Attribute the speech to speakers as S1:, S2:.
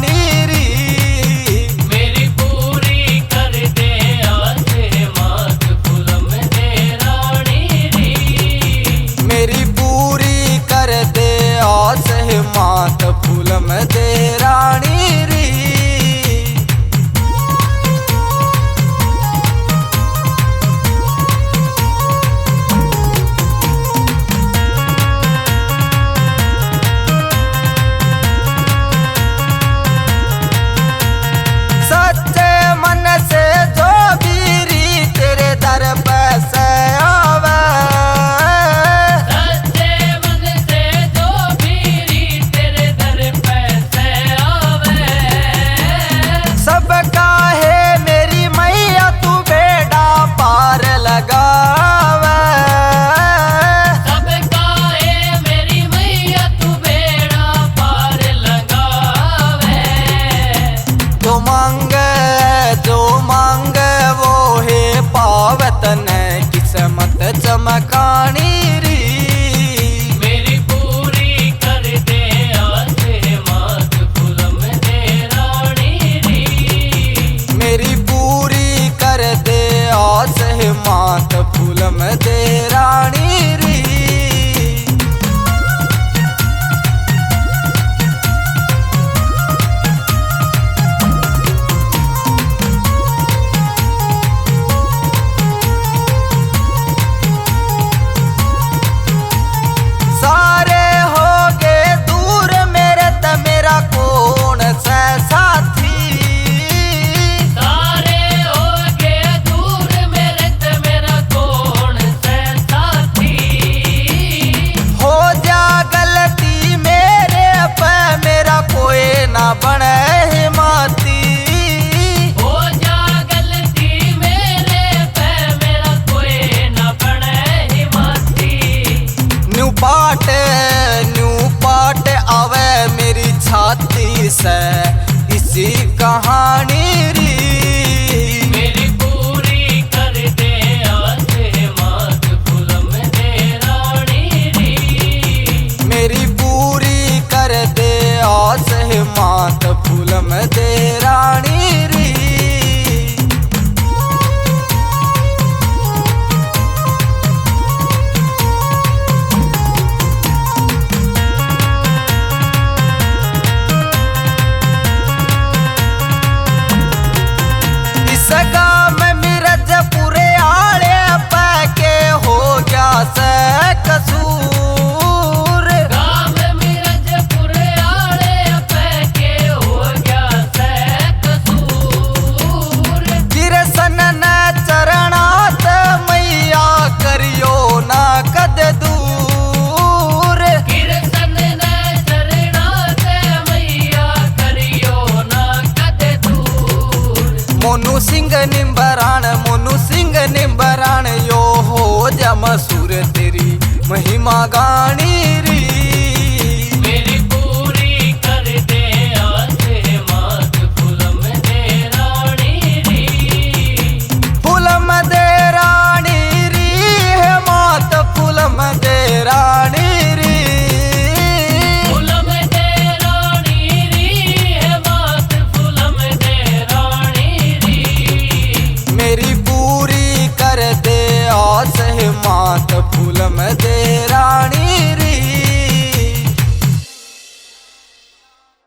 S1: रानी री।
S2: मेरी पूरी कर दे आस मात फूलम दे रानी री।
S1: मेरी पूरी कर दे आस मात फूलम दे रानी री। सच्चे मन से जो बीरी तेरे दर पे से आवे।
S2: सच्चे मन से जो बीरी तेरे दर पे से आवे।
S1: सब काहे मेरी मैया तू बेड़ा पार लगावे।
S2: सब काहे मेरी मैया तू बेड़ा पार लगावे।
S1: जो मांगे वो है पावत ने किस्मत चमकानी री।
S2: मेरी पूरी कर दे आस मात फूलम दे रानी री।
S1: मेरी पूरी कर दे आस मात फूलम दे रानी री। सारे हो गए दूर मेरे त मेरा कौन सा साथी।
S2: सारे हो गए दूर मेरे ते मेरा कौन से साथी।
S1: हो जा गलती मेरे पे मेरा कोई ना बने हिमाती।
S2: हो जा गलती मेरे पे मेरा कोई न बने हिमाती।
S1: न्यू पाट आवे मेरी छाती से इसी कहानी री।
S2: मेरी पूरी कर दे आस मात फूलम दे रानी री।
S1: मेरी पूरी कर दे आस मात फूलम दे रानी री। इस गाँव में मिर्जपुरे आले पैके हो गया से कसूर।
S2: गाँव मिर्जपुर आले पैके हो गया से कसूर।
S1: किरसन न चरणात मैया करियो ना कद दूर।
S2: किरसन ने चरणा से मैया करियो ना कद दूर।
S1: मोनू सिंह निम्बरान यो हो जा मसूर तेरी महिमा गानी